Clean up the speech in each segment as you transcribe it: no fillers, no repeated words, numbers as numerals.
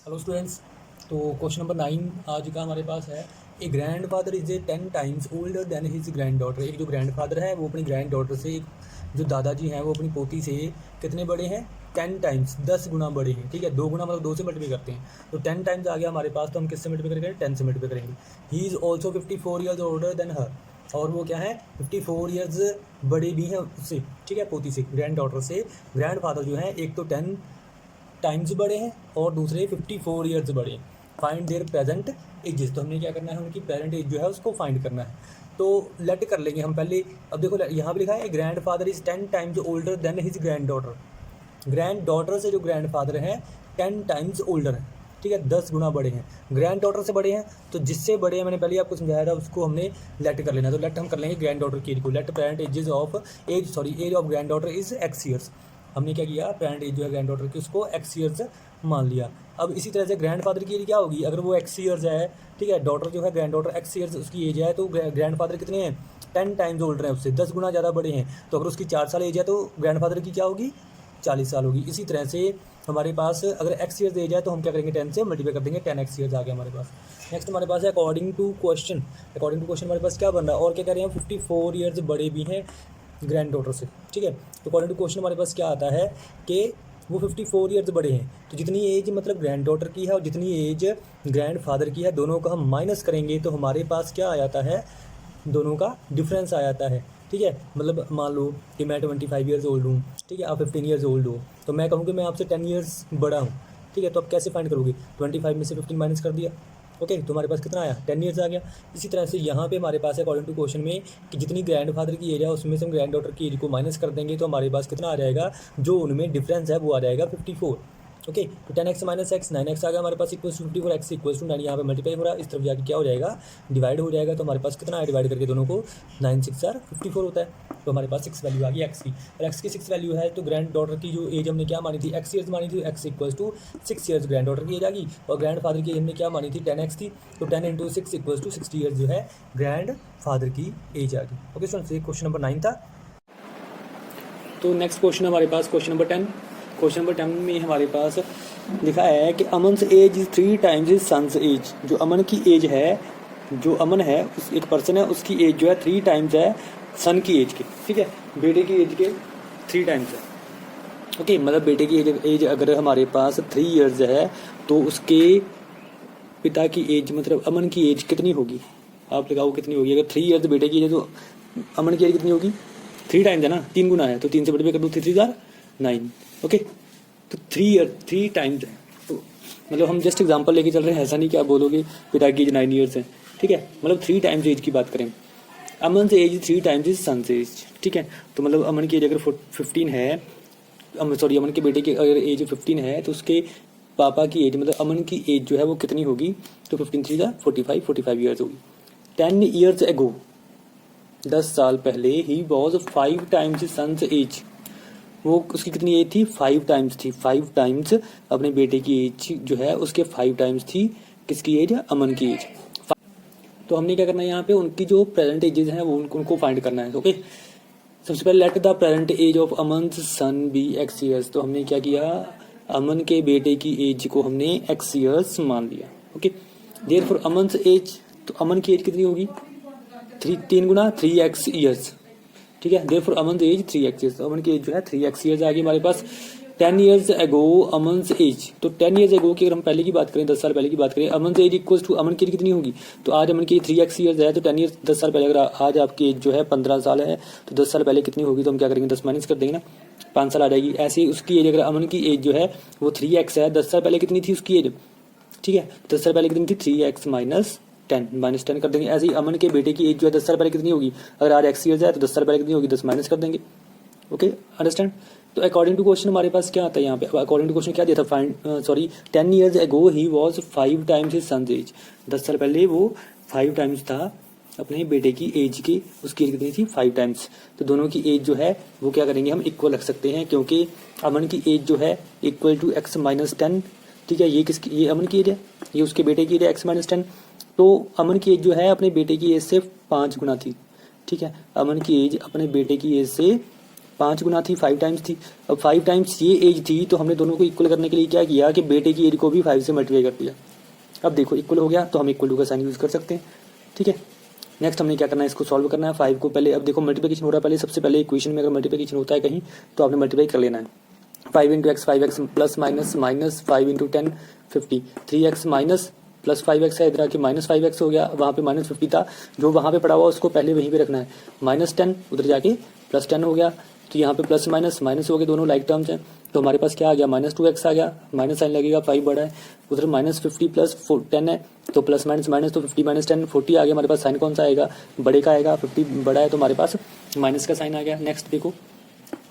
Hello students. तो question number 9 आज का हमारे पास है। A grandfather is a 10 times older than his granddaughter. एक जो ग्रैंड फादर है वो अपनी ग्रैंड डॉटर से, जो दादाजी हैं वो अपनी पोती से कितने बड़े हैं? 10 टाइम्स, 10 गुना बड़े हैं। ठीक है, 2 गुना मतलब 2 से मल्टीप्लाई करते हैं तो 10 टाइम्स आ गया हमारे पास। तो हम किससे मल्टीप्लाई करेंगे? 10 से मल्टीप्लाई करेंगे। He is also 54 years older than her. और वो क्या है? 54 ईयर्स बड़े भी हैं उससे। ठीक है, पोती से, ग्रैंड डॉटर से ग्रैंड फादर जो है एक तो 10 टाइम्स बड़े हैं और दूसरे 54 ईयर्स बड़े हैं। Find there present ages. तो हमने क्या करना है? उनकी प्रेजेंट एज जो है उसको फाइंड करना है। तो लेट कर लेंगे हम पहले। अब देखो यहाँ पे लिखा है grandfather is 10 times older than his grand daughter. Grand daughter से जो ग्रैंड फादर हैं 10 टाइम्स ओल्डर हैं। ठीक है, 10 गुना बड़े हैं। ग्रैंड डॉटर से बड़े हैं, तो जिससे बड़े हैं मैंने पहले आपको समझाया था, उसको हमने लेट कर लेना। तो लेट हम कर लेंगे ग्रैंड डॉटर की एज को। Let parent age of granddaughter is x years. हमने क्या किया? पेरेंट एज जो है ग्रैंड डॉटर की उसको एक्स ईयर्स मान लिया। अब इसी तरह से ग्रैंड फादर की एज क्या होगी? अगर वो एक्स ईयर्स है, ठीक है, डॉटर जो है ग्रैंड डॉटर एक्स ईयर्स उसकी एज है, तो ग्रैंड फादर कितने हैं? 10 टाइम्स ओल्डर हैं उससे, 10 गुना ज़्यादा बड़े हैं। तो अगर उसकी 4 साल एज है तो ग्रैंड फादर की क्या होगी? 40 साल होगी। इसी तरह से हमारे पास अगर एक्स ईयर्स एज है तो हम क्या करेंगे? 10 से मल्टीप्लाई कर देंगे, 10 एक्स ईयर्स आ गया हमारे पास। नेक्स्ट हमारे पास है अकॉर्डिंग टू क्वेश्चन हमारे पास क्या बन रहा है? और क्या कह रहे हैं? 54 ईयर्स बड़े भी हैं ग्रैंड डॉटर से। ठीक है, तो अकॉर्डिंग टू क्वेश्चन हमारे पास क्या आता है कि वो 54 ईयर्स बड़े हैं। तो जितनी एज मतलब ग्रैंड डॉटर की है और जितनी एज ग्रैंड फादर की है, दोनों का हम माइनस करेंगे तो हमारे पास क्या आ जाता है? दोनों का डिफरेंस आ जाता है। ठीक है, मतलब मान लो कि मैं 25 ईयर्स ओल्ड हूँ, ठीक है, आप 15 ईयर्स ओल्ड हो, तो मैं कहूँ कि मैं आपसे 10 ईयर्स बड़ा हूँ। ठीक है, तो आप कैसे फाइंड करोगे? 25 में से 15 माइनस कर दिया, ओके, तो हमारे पास कितना आया? 10 ईयर्स आ गया। इसी तरह से यहाँ पे हमारे पास है अकॉर्डिंग टू क्वेश्चन में कि जितनी ग्रैंड फादर की एज है उसमें से हम ग्रैंड डॉटर की एज को माइनस कर देंगे तो हमारे पास कितना आ जाएगा? जो उनमें डिफरेंस है वो आ जाएगा 54। ओके, तो 10x माइनस एक्स 9x आ गया हमारे पास, equals to 54, x equals to 9। यहाँ पे मल्टीप्लाई हो रहा है, इस तरफ जाके क्या हो जाएगा? डिवाइड हो जाएगा। तो हमारे पास कितना है डिवाइड करके दोनों को? 9 6 54 होता है। तो हमारे पास 6 वैल्यू आ गई एक्स की, और एक्स की 6 वैल्यू है तो ग्रैंड डॉटर की जो एज हमने क्या मानी थी? एक्स ईयर्स मानी थी। X equals to 6 years granddaughter की एज आ गई, और ग्रैंड फादर की एज हमने क्या मानी थी? 10x थी। तो 10 इंटू 6 इक्वल्स टू 60 ईयर्स जो है ग्रैंड फादर की एज आ गई। ओके स्टूडेंट्स, ये क्वेश्चन नंबर 9 था। तो नेक्स्ट क्वेश्चन हमारे पास क्वेश्चन नंबर 10। क्वेश्चन नंबर 10 में हमारे पास लिखा है कि Aman's age is 3 times his sons age. जो अमन की एज है, जो अमन है उस एक पर्सन है, उसकी एज जो है 3 टाइम्स है सन की एज के। ठीक है, बेटे की एज के 3 टाइम्स है। ओके, मतलब बेटे की एज अगर हमारे पास 3 ईयर्स है तो उसके पिता की एज मतलब अमन की एज कितनी होगी? आप लगाओ कितनी होगी? अगर 3 ईयर्स बेटे की एज है तो अमन की एज कितनी होगी? 3 टाइम्स है ना, 3 गुना है, तो 3 से मल्टीप्लाई कर दो, 3 3 जार 9। ओके, तो 3 टाइम्स है। तो मतलब हम जस्ट एग्जांपल लेके चल रहे हैं, ऐसा नहीं कि आप बोलोगे पिता की एज 9 ईयर्स है। ठीक है, मतलब 3 टाइम्स एज की बात करें। अमन से एज 3 टाइम्स इज सन से एज। ठीक है, तो मतलब अमन की एज अगर 15 है, अमन के बेटे की अगर एज 15 है तो उसके पापा की एज मतलब अमन की एज जो है वो कितनी होगी? तो 15 3 जा 45 ईयर्स होगी। 10 ईयर्स एगो, 10 साल पहले ही वॉज 5 टाइम्स सन्स एज। वो उसकी कितनी एज थी? 5 टाइम्स थी। 5 टाइम्स अपने बेटे की एज जो है उसके 5 टाइम्स थी। किसकी एज? अमन की एज। तो हमने क्या करना है यहाँ पे? उनकी जो प्रेजेंट एजेस हैं वो उनको फाइंड करना है। ओके, सबसे पहले let the present age of Aman's son be x years. तो हमने क्या किया? अमन के बेटे की एज को हमने एक्स ईयर्स मान लिया। ओके, देयरफॉर अमन्स एज, तो अमन की एज कितनी होगी? 3 गुना 3x ईयर्स। ठीक है, देयरफॉर अमन एज 3x ईयर्स। अमन की एज जो है 3x ईयर्स आ गई हमारे पास। 10 ईयर्स एगो अमन्स एज, तो 10 ईयर्स एगो की अगर हम पहले की बात करें, 10 साल पहले की बात करें, अमन्स एज इक्वल्स टू अमन की एज कितनी होगी? तो आज अमन की 3x ईयर्स है, तो 10 ईयर्स 10 साल पहले अगर आज आपकी एज जो है 15 साल है तो 10 साल पहले कितनी होगी? तो हम क्या करेंगे? 10 माइनस कर देंगे ना, 5 साल आ जाएगी। ऐसे ही उसकी एज अगर अमन की एज जो है वो 3x है, 10 साल पहले कितनी थी उसकी एज? ठीक है, 10 साल पहले कितनी थी? 3x माइनस 10 कर देंगे। ऐसे ही अमन के बेटे की एज जो है 10 साल पहले कितनी होगी? अगर आज एक्स ईयर्स है तो 10 साल पहले कितनी होगी? 10 माइनस कर देंगे। Okay, understand? तो अकॉर्डिंग टू क्वेश्चन हमारे पास क्या आता है यहाँ पे? अकॉर्डिंग टू क्वेश्चन क्या दिया था? 10 ईयर्स एगो ही was 5 times his sons age. 10 साल पहले वो 5 टाइम्स था अपने बेटे की एज की, उसकी एज कितनी थी? 5 टाइम्स। तो दोनों की एज जो है वो क्या करेंगे? हम इक्वल रख सकते हैं, क्योंकि अमन की एज जो है इक्वल टू एक्स माइनस 10। ठीक है, ये किसकी? ये अमन की एज है, ये उसके बेटे की एज है, एक्स माइनस 10। तो अमन की एज जो है अपने बेटे की एज से 5 गुना थी। ठीक है, अमन की एज अपने बेटे की एज से 5 गुना थी, 5 टाइम्स थी। अब 5 टाइम्स ये एज थी, तो हमने दोनों को इक्वल करने के लिए क्या किया कि बेटे की एज को भी 5 से मल्टीप्लाई कर दिया। अब देखो इक्वल हो गया, तो हम इक्वल टू का साइन यूज़ कर सकते हैं, ठीक है। नेक्स्ट हमने क्या करना है, इसको सॉल्व करना है। 5 को पहले, अब देखो मल्टीप्लिकेशन हो रहा है, पहले सबसे पहले इक्वेशन में अगर मल्टीप्लिकेशन होता है कहीं तो आपने मल्टीप्लाई कर लेना है। 5 into x 5x plus minus minus 5 into 10 50 3x minus plus 5x है, इधर आके माइनस 5x हो गया, वहाँ पे माइनस 50 था जो वहाँ पे पड़ा हुआ उसको पहले वहीं पे रखना है। माइनस 10 उधर जाके प्लस 10 हो गया, तो यहाँ पे प्लस माइनस माइनस हो गए, दोनों लाइक टर्म्स हैं, तो हमारे पास क्या आ गया माइनस 2x आ गया, माइनस साइन लगेगा, 5 बड़ा है, उधर माइनस 50 प्लस 10 है, तो प्लस माइनस माइनस, तो 50 माइनस 10 40 आ गया हमारे पास। साइन कौन सा आएगा, बड़े का आएगा, 50 बड़ा है तो हमारे पास माइनस का साइन आ गया। नेक्स्ट देखो,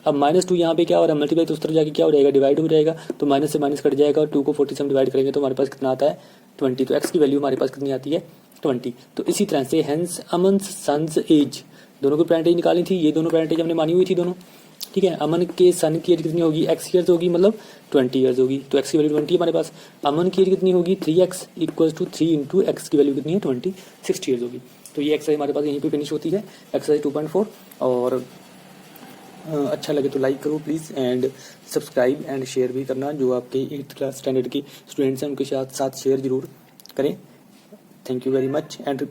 अब -2 यहाँ पे क्या हो रहा है, मल्टीप्लाई, तो उस तरफ जाके क्या हो जाएगा, डिवाइड हो जाएगा, तो माइनस से माइनस कट जाएगा, और 2 को 40 से हम डिवाइड करेंगे तो हमारे पास कितना आता है 20। तो x की वैल्यू हमारे पास कितनी आती है 20। तो इसी तरह से हेंस अमन सन्स एज, दोनों की पेरेंटेज निकाली थी, ये दोनों पेरेंटेज हमने मानी हुई थी दोनों, ठीक है। अमन के सन की एज कितनी होगी, x ईयर्स होगी, मतलब 20 ईयर्स होगी, तो x की वैल्यू 20 हमारे पास। अमन की एज कितनी होगी 3x equals to 3 into x की वैल्यू कितनी है 20, 60 ईयर्स होगी। तो ये एक्सरसाइज हमारे पास यहीं पे फिनिश होती है, एक्सरसाइज 2.4। और अच्छा लगे तो लाइक करो please, and subscribe and share भी करना, जो आपके 8th क्लास स्टैंडर्ड के स्टूडेंट्स हैं उनके साथ शेयर जरूर करें। Thank you very much. And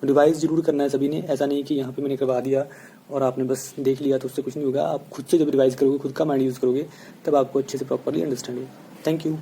revise जरूर करना है सभी ने, ऐसा नहीं कि यहाँ पे मैंने करवा दिया और आपने बस देख लिया तो उससे कुछ नहीं होगा। आप खुद से जब रिवाइज करोगे, खुद का माइंड यूज़ करोगे, तब आपको अच्छे से प्रॉपरली अंडरस्टैंड होगा। Thank you.